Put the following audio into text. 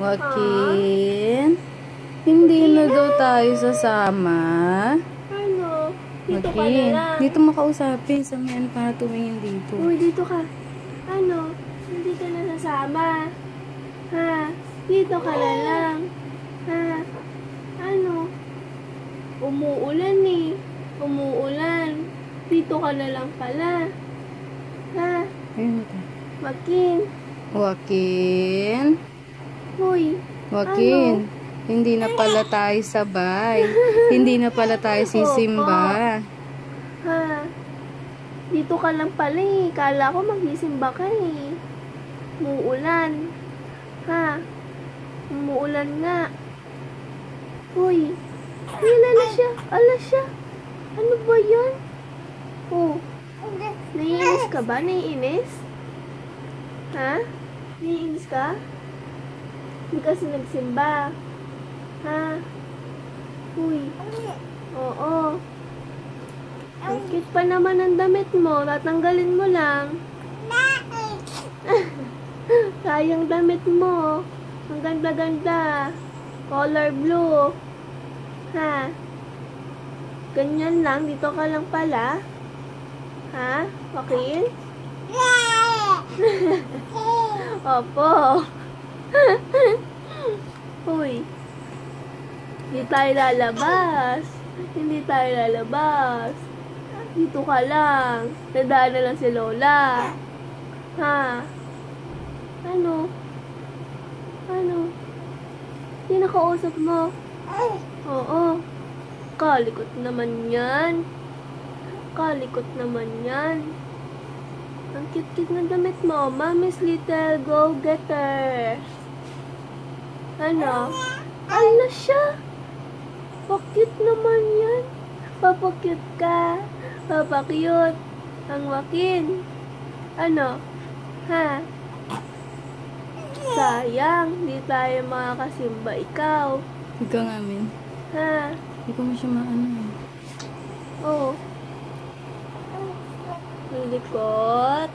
Joaquin, hindi na daw tayo sasama. Ano? Dito ka na Joaquin, lang. dito makausapin. Samayan pa na tumingin dito. Uy, dito ka. Ano? Hindi ka na sasama. Ha? Dito ka na lang. Ha? Ano? Umuulan eh. Umuulan. Dito ka na lang pala. Ha? Ayun ito. Joaquin. Joaquin? Uy. Joaquin, Ano? hindi na pala tayo sabay. Hindi na pala tayo sisimba. Ha? Dito ka lang pala eh. Kala ko magsisimba ka eh. Umuulan. Ha? Umuulan nga. Uy. Hila na siya. Ala siya. Ano ba yan? Oh. Naiinis ka ba? Naiinis? Ha? Naiinis ka? Hindi kasi nagsimba. Ha? Uy. Oo. Ang cute pa naman ang damit mo. Tatanggalin mo lang. Sayang damit mo. Ang ganda-ganda. Color blue. Ha? Ganyan lang. Dito ka lang pala. Ha? Okay? Opo. Uy. Hindi tayo lalabas. Hindi tayo lalabas. Dito ka lang. Nadaan na lang si Lola. Ha? Ano? Ano? Hindi nakausap mo? Oo. Kalikot naman yan. Kalikot naman yan. Ang cute-cute na damit mo. Mommy's little go-getter. Ano? Ano siya? Pa-cute naman yan. Papa-cute ka. Papa-cute. Ang Joaquin. Ano? Ha? Sayang. Di tayo makakasimba ikaw. Ikaw nga, Min. Ha? Hindi ko mo siya maano eh. Oo. May likot.